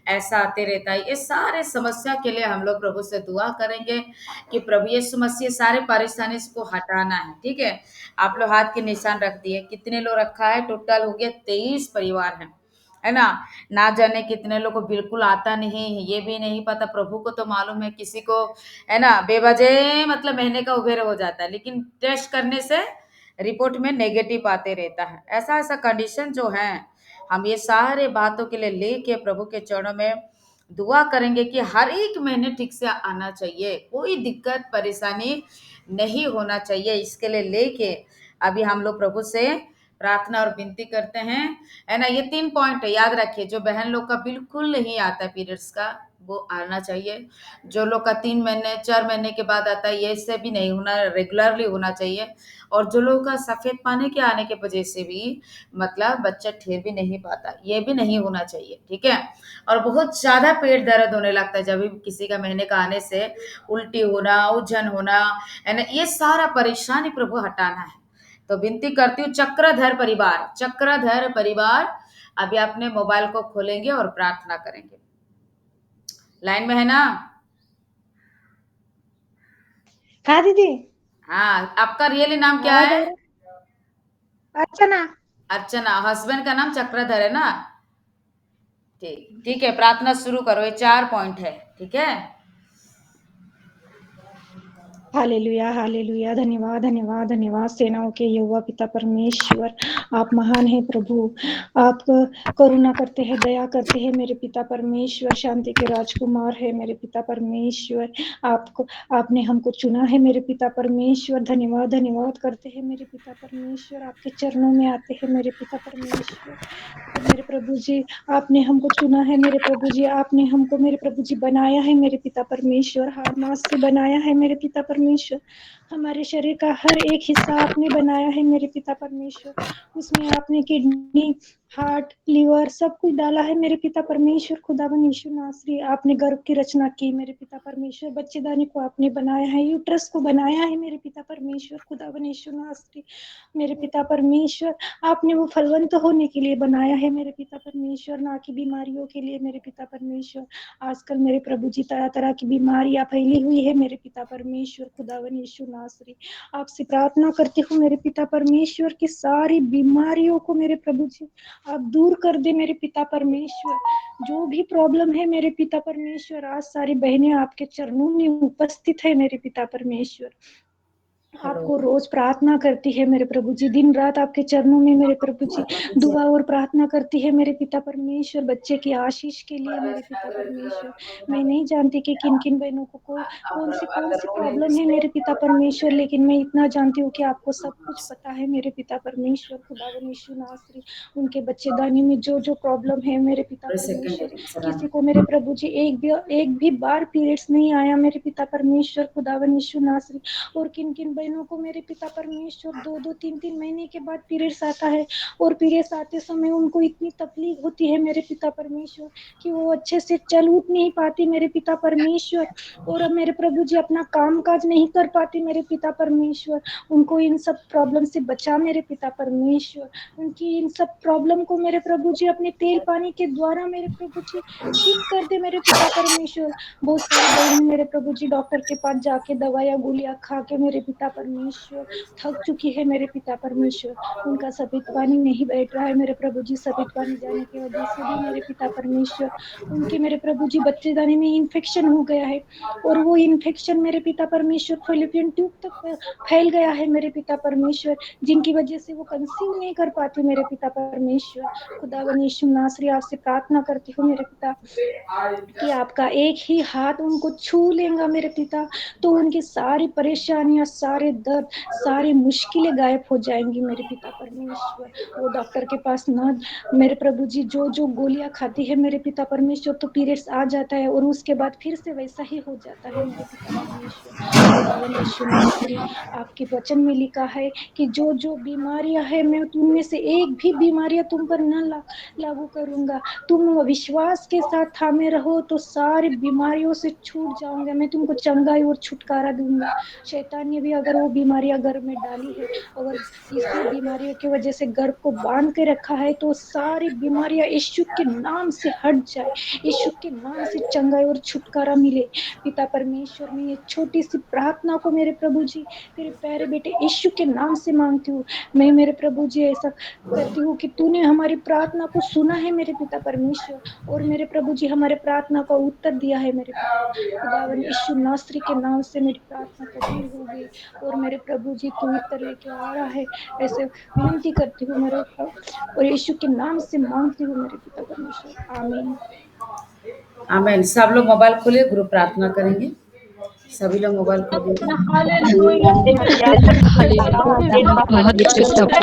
ऐसा आते रहता है। ये सारे समस्या के लिए हम लोग प्रभु से दुआ करेंगे कि प्रभु यीशु मसीह सारे परेशानी को हटाना है। ठीक है, आप लोग हाथ के निशान रख दिए, कितने लोग रखा है? टोटल हो गया 23 परिवार है ना। ना जाने कितने लोग को बिल्कुल आता नहीं है, ये भी नहीं पता, प्रभु को तो मालूम है। किसी को है ना बेवजह मतलब महीने का उबेर हो जाता है, लेकिन टेस्ट करने से रिपोर्ट में नेगेटिव आते रहता है। ऐसा ऐसा कंडीशन जो है, हम ये सारे बातों के लिए लेके प्रभु के चरणों में दुआ करेंगे कि हर एक महीने ठीक से आना चाहिए, कोई दिक्कत परेशानी नहीं होना चाहिए। इसके लिए लेके अभी हम लोग प्रभु से प्रार्थना और विनती करते हैं, है ना। ये 3 पॉइंट है, याद रखिए। जो बहन लोग का बिल्कुल नहीं आता है पीरियड्स का, वो आना चाहिए। जो लोग का 3 महीने 4 महीने के बाद आता है, ये इससे भी नहीं होना, रेगुलरली होना चाहिए। और जो लोगों का सफेद पानी के आने के वजह से भी मतलब बच्चा ठहर भी नहीं पाता, ये भी नहीं होना चाहिए। ठीक है। और बहुत ज्यादा पेट दर्द होने लगता है जब भी किसी का महीने का आने से, उल्टी होना, उलझन होना, है ना, ये सारा परेशानी प्रभु हटाना है। तो विनती करती हूँ, चक्रधर परिवार, चक्रधर परिवार अभी अपने मोबाइल को खोलेंगे और प्रार्थना करेंगे। लाइन में है ना? हाँ दीदी, हाँ, आपका रियली नाम क्या आवाज है? आ रहा? अर्चना। अर्चना। हस्बैंड का नाम चक्रधर है ना? ठीक, ठीक है, प्रार्थना शुरू करो। ये 4 पॉइंट है। ठीक है। Hallelujah, hallelujah. धन्यवाद, धन्यवाद, धन्यवाद। सेनाओं के यहोवा पिता परमेश्वर, आप महान हैं प्रभु। आप करुणा करते हैं, दया करते हैं मेरे पिता परमेश्वर। शांति के राजकुमार है मेरे पिता परमेश्वर। आपको आपने हमको चुना है मेरे पिता परमेश्वर। धन्यवाद, धन्यवाद करते हैं मेरे पिता परमेश्वर। आपके चरणों में आते हैं मेरे पिता परमेश्वर। मेरे प्रभु जी, आपने हमको चुना है मेरे प्रभु जी। आपने हमको मेरे प्रभु जी बनाया है मेरे पिता परमेश्वर। हाथ मास से बनाया है मेरे पिता परमेश्वर। हमारे शरीर का हर एक हिस्सा आपने बनाया है मेरे पिता परमेश्वर। उसमें आपने किडनी, हार्ट, लीवर सब कुछ डाला है मेरे पिता परमेश्वर। खुदावन यीशु नासरी, आपने गर्भ की रचना की मेरे पिता परमेश्वर। बच्चेदानी को आपने बनाया है, यूट्रस को बनाया है मेरे पिता परमेश्वर। खुदावन यीशु नासरी, मेरे पिता परमेश्वर, आपने वो फलवंत होने के लिए बनाया है मेरे पिता परमेश्वर, ना कि बीमारियों के लिए मेरे पिता परमेश्वर। आजकल मेरे प्रभु जी तरह तरह की बीमारियां फैली हुई है मेरे पिता परमेश्वर। खुदावन यीशु नासरी, आपसे प्रार्थना करती हूँ मेरे पिता परमेश्वर की सारी बीमारियों को मेरे प्रभु जी आप दूर कर दे मेरे पिता परमेश्वर। जो भी प्रॉब्लम है मेरे पिता परमेश्वर, आज सारी बहनें आपके चरणों में उपस्थित है मेरे पिता परमेश्वर। हेलो। आपको रोज प्रार्थना करती है मेरे प्रभु जी, दिन रात आपके चरणों में मेरे प्रभु जी दुआ और प्रार्थना करती है मेरे पिता परमेश्वर, बच्चे की आशीष के लिए मेरे पिता परमेश्वर। मैं नहीं जानती कि किन किन बहनों को कौन सी प्रॉब्लम है मेरे पिता परमेश्वर, लेकिन मैं इतना जानती हूँ कि आपको सब कुछ पता है मेरे पिता परमेश्वर। खुदावन यीशु नासरी, उनके बच्चेदानी में जो जो प्रॉब्लम है मेरे पिता परमेश्वर, किसी को मेरे प्रभु जी एक भी बार पीरियड्स नहीं आया मेरे पिता परमेश्वर। खुदावन यीशु नासरी, और किन किन बहनों को मेरे पिता परमेश्वर 2-2 3-3 महीने के बाद पीरियड्स आता है, और पीरियड्स आते समय उनको इतनी तकलीफ होती है मेरे पिता परमेश्वर कि वो अच्छे से चल उठ नहीं पाती मेरे पिता परमेश्वर। और अब मेरे प्रभु जी अपना काम काज नहीं कर पाती मेरे पिता परमेश्वर। उनको इन सब प्रॉब्लम से बचा मेरे पिता परमेश्वर। उनकी इन सब प्रॉब्लम को मेरे प्रभु जी अपने तेल पानी के द्वारा मेरे प्रभु जी ठीक कर दे मेरे पिता परमेश्वर। बहुत सारी बहनें मेरे प्रभु जी डॉक्टर के पास जाके दवाइयाँ गोलियां खा के मेरे पिता परमेश्वर थक चुकी है मेरे पिता परमेश्वर। उनका सफेद पानी नहीं बैठ रहा है मेरे प्रभु जी। सफेद पानी जाने की वजह से भी मेरे पिता परमेश्वर उनके मेरे प्रभु जी बच्चेदानी में इन्फेक्शन हो गया है, और वो इन्फेक्शन मेरे पिता परमेश्वर फैलोपियन ट्यूब तक फैल गया है मेरे पिता परमेश्वर, जिनकी वजह से वो कंसीव नहीं कर पाती मेरे पिता परमेश्वर। खुदावन यीशु नासरी, आपसे प्रार्थना करती हूँ मेरे पिता कि आपका एक ही हाथ उनको छू लेगा मेरे पिता, तो उनकी सारी परेशानियां, सारे दर्द, सारी मुश्किलें गायब हो जाएंगी मेरे पिता परमेश्वर। वो डॉक्टर के पास ना मेरे प्रभु जी जो जो गोलियां खाती है मेरे पिता परमेश्वर, तो पीरियड्स आ जाता है और उसके बाद फिर से वैसा ही हो जाता है मेरे पिता परमेश्वर। खुदावन यीशु नासरी, आपके वचन में लिखा है कि जो जो बीमारियां है मैं उनमें से एक भी बीमारियां तुम पर न लागू करूंगा। तुम विश्वास के साथ थामे रहो तो सारी बीमारियों से छूट जाओगे। मैं तुमको चंगाई और छुटकारा दूंगा। शैतान ने भी अगर वो बीमारियां घर में डाली है, अगर इसी बीमारियों की वजह से घर को बांध के रखा है, तो सारी बीमारियां यीशु के नाम से हट जाए। यीशु के नाम से चंगाई और छुटकारा मिले। पिता परमेश्वर, मैं ये छोटी सी प्रार्थना को मेरे प्रभु जी तेरे प्यारे बेटे यीशु के नाम से मांगती हूँ। मैं मेरे प्रभु जी ऐसा करती हूँ कि तूने हमारी प्रार्थना को सुना है मेरे पिता परमेश्वर, और मेरे प्रभु जी हमारे प्रार्थना का उत्तर दिया है मेरे पिता। खुदावन यीशु नासरी के नाम से मेरी प्रार्थना कबूल हो गई, और मेरे प्रभु जी तू उत्तर लेके आ रहा है, ऐसे विनती करती हूँ मेरे प्रभु, और यीशु के नाम से मांगती हूँ मेरे पिता परमेश्वर, आमीन। आमेन। सब लोग मोबाइल खोलिए, ग्रुप प्रार्थना करेंगे। सभी लोग मोबाइल खोलिए। बहुत कृतज्ञ